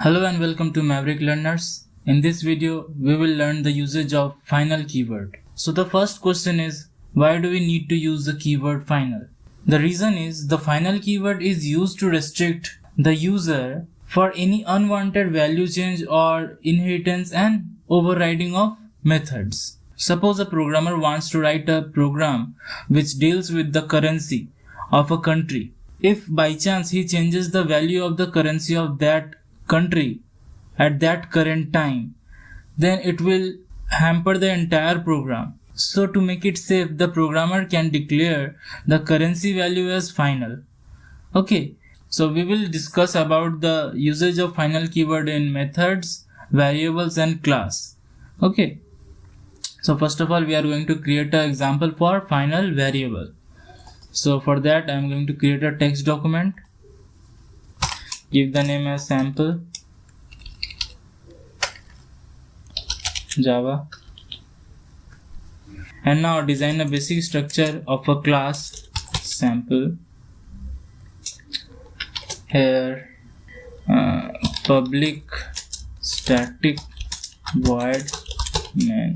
Hello and welcome to Maverick Learners. In this video, we will learn the usage of final keyword. So the first question is, why do we need to use the keyword final? The reason is the final keyword is used to restrict the user for any unwanted value change or inheritance and overriding of methods. Suppose a programmer wants to write a program which deals with the currency of a country. If by chance he changes the value of the currency of that country at that current time, then it will hamper the entire program. So to make it safe, the programmer can declare the currency value as final. Okay, so we will discuss about the usage of final keyword in methods, variables and class. Okay, so first of all we are going to create an example for final variable. So for that I am going to create a text document. Give the name as sample Java, and now design a basic structure of a class sample. Here public static void main.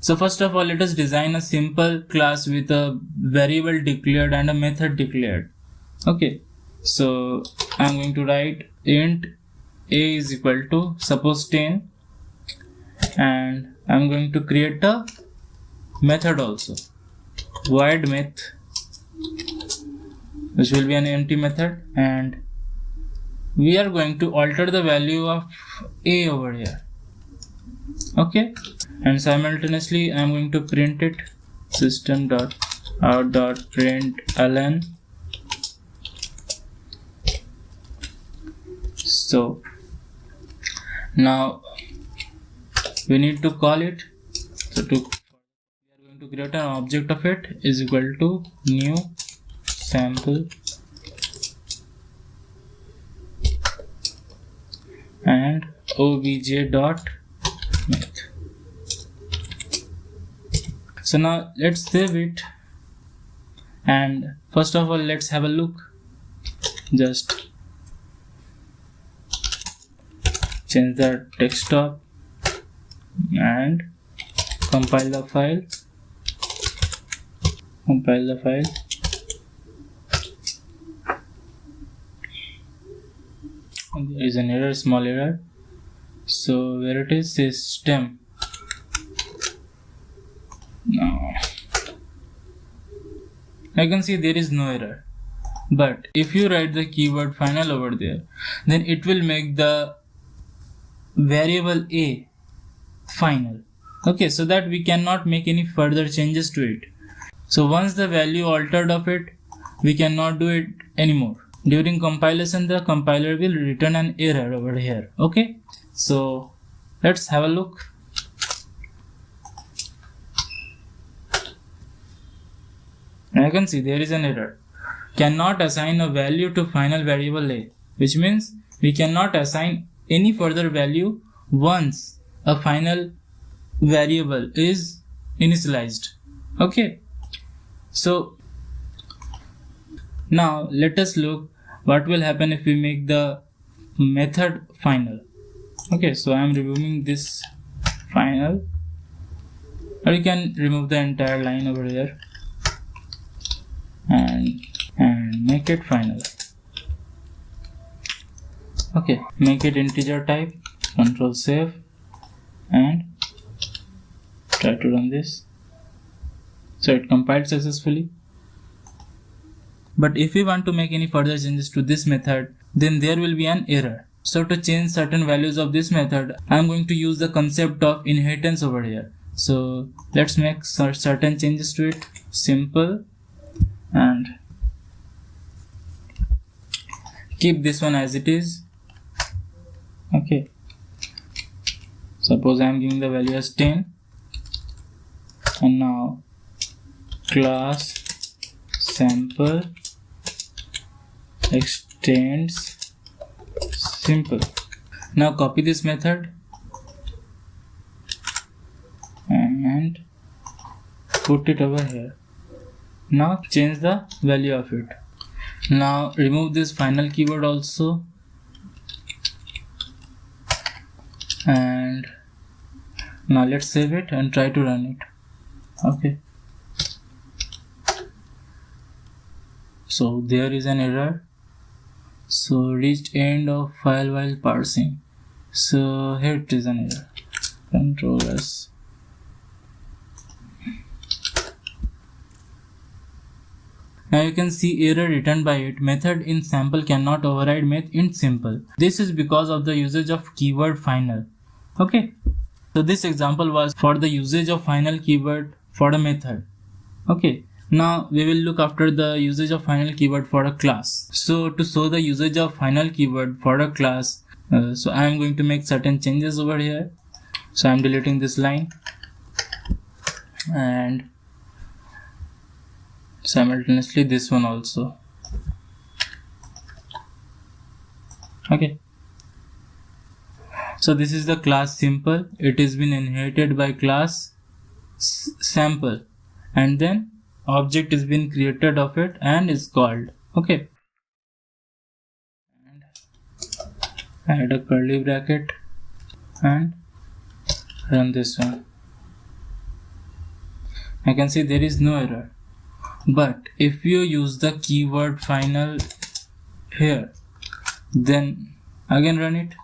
So first of all, let us design a simple class with a variable declared and a method declared. Okay, so I'm going to write int a is equal to suppose 10, and I'm going to create a method also, void math, which will be an empty method, and we are going to alter the value of a over here. Okay, and simultaneously I'm going to print it system.out.println. So now we need to call it. So we are going to create an object of it is equal to new sample and obj.math. So now let's save it, and first of all let's have a look. Just change the desktop and compile the file. There is an error, small error. So where it is, system. Now I can see there is no error, but if you write the keyword final over there, then it will make the variable a final. Okay, so that we cannot make any further changes to it. So once the value altered of it, we cannot do it anymore. During compilation, the compiler will return an error over here. Okay, so let's have a look. I can see there is an error. Cannot assign a value to final variable a, which means we cannot assign any further value once a final variable is initialized. Okay, so now let us look what will happen if we make the method final. Okay, so I am removing this final, or you can remove the entire line over here and make it final. Okay, make it integer type, control save, and try to run this. So it compiled successfully. But if we want to make any further changes to this method, then there will be an error. So to change certain values of this method, I am going to use the concept of inheritance over here. So let's make certain changes to it. Simple, and keep this one as it is. Okay, suppose I am giving the value as 10, and now class sample extends simple. Now copy this method and put it over here. Now change the value of it. Now remove this final keyword also, and now let's save it and try to run it. Okay, so there is an error. So reached end of file while parsing. So here it is an error. Control S. Now you can see error returned by it. Method in sample cannot override math in simple. This is because of the usage of keyword final. Okay. So this example was for the usage of final keyword for a method. Okay. Now we will look after the usage of final keyword for a class. So to show the usage of final keyword for a class, so I am going to make certain changes over here. So I am deleting this line and simultaneously this one also. Okay. So this is the class simple. It has been inherited by class sample, and then object is been created of it and is called. Okay. And add a curly bracket and run this one. I can see there is no error. But if you use the keyword final here, then again run it.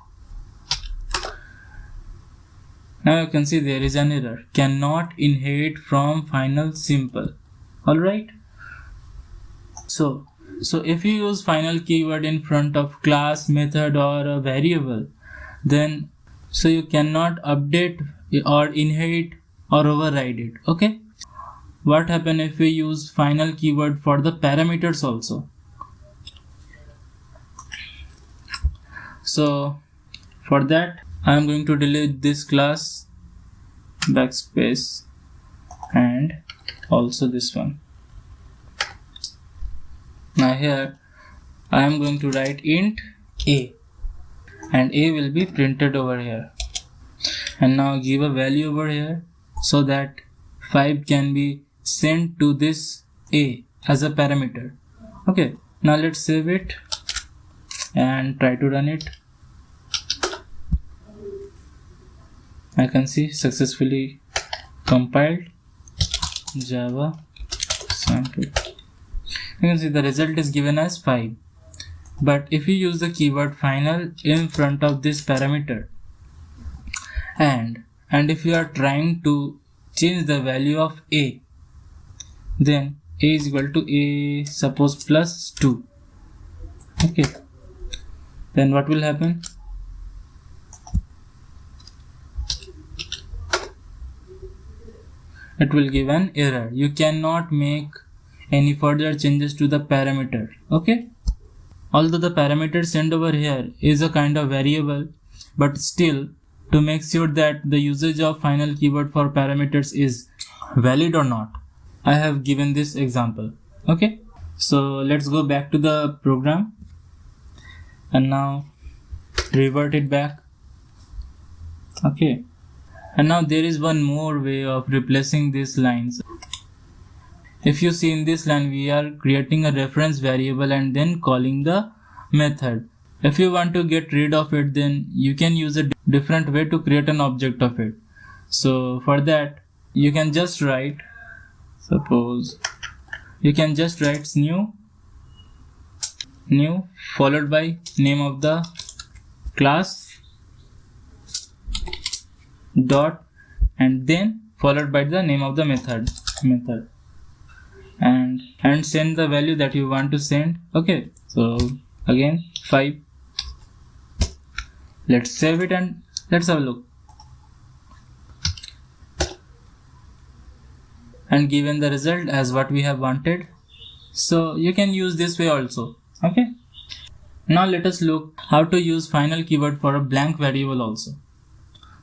Now you can see there is an error. Cannot inherit from final simple. Alright. So if you use final keyword in front of class, method or a variable, then so you cannot update or inherit or override it. Okay. What happen if we use final keyword for the parameters also? So for that I am going to delete this class, backspace, and also this one. Now here I am going to write int a, and a will be printed over here, and now give a value over here so that 5 can be sent to this a as a parameter. Okay, now let's save it and try to run it. I can see successfully compiled Java sample. You can see the result is given as 5. But if you use the keyword final in front of this parameter, and if you are trying to change the value of a, then a is equal to a, suppose plus 2. Okay, then what will happen? It will give an error. You cannot make any further changes to the parameter. Okay, although the parameter sent over here is a kind of variable, but still, to make sure that the usage of final keyword for parameters is valid or not, I have given this example. Okay, so let's go back to the program and now revert it back. Okay, and now there is one more way of replacing these lines. If you see in this line, we are creating a reference variable and then calling the method. If you want to get rid of it, then you can use a different way to create an object of it. So for that, you can just write, suppose you can just write new followed by name of the class dot and then followed by the name of the method and send the value that you want to send. Okay, so again 5. Let's save it and let's have a look. And given the result as what we have wanted. So you can use this way also. Okay, now let us look how to use final keyword for a blank variable also.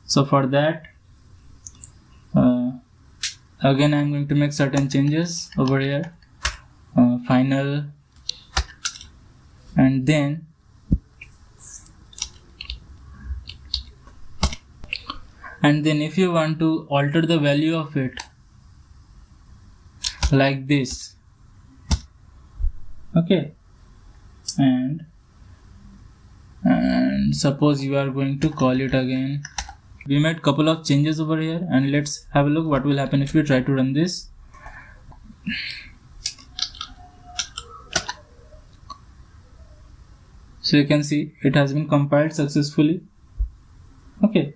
So for that, again I am going to make certain changes over here, final, and then if you want to alter the value of it like this, okay, and suppose you are going to call it again. We made couple of changes over here, and let's have a look what will happen if we try to run this. So you can see it has been compiled successfully. Okay.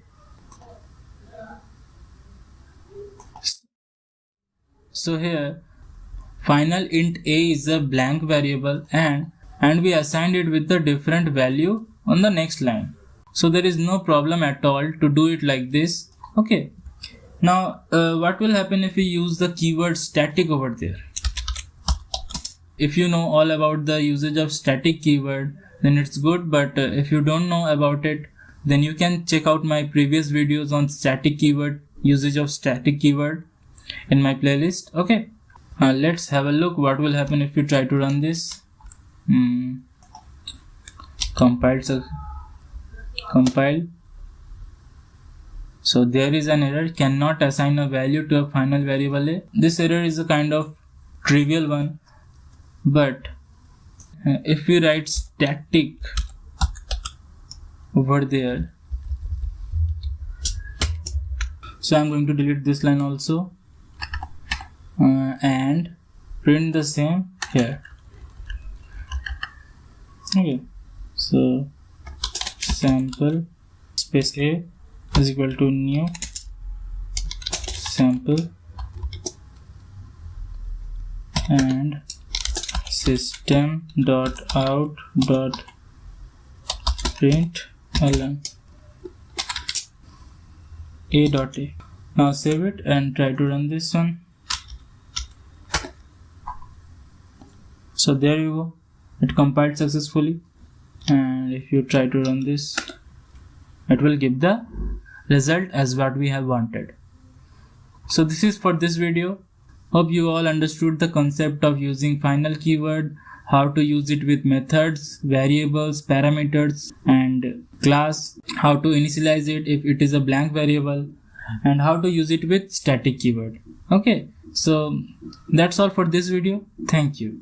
So here final int a is a blank variable, and we assigned it with a different value on the next line. So there is no problem at all to do it like this. Okay. Now what will happen if we use the keyword static over there? If you know all about the usage of static keyword, then it's good, but if you don't know about it, then you can check out my previous videos on static keyword, usage of static keyword in my playlist. Okay. Let's have a look what will happen if you try to run this. Compile. So there is an error, cannot assign a value to a final variable a. This error is a kind of trivial one, but if we write static over there, so I'm going to delete this line also and print the same here. Okay, so sample space a is equal to new sample and system.out.println a.a. Now save it and try to run this one. So there you go, it compiled successfully, and if you try to run this, it will give the result as what we have wanted. So this is for this video. Hope you all understood the concept of using final keyword, how to use it with methods, variables, parameters and class, how to initialize it if it is a blank variable, and how to use it with static keyword. Okay, so that's all for this video. Thank you.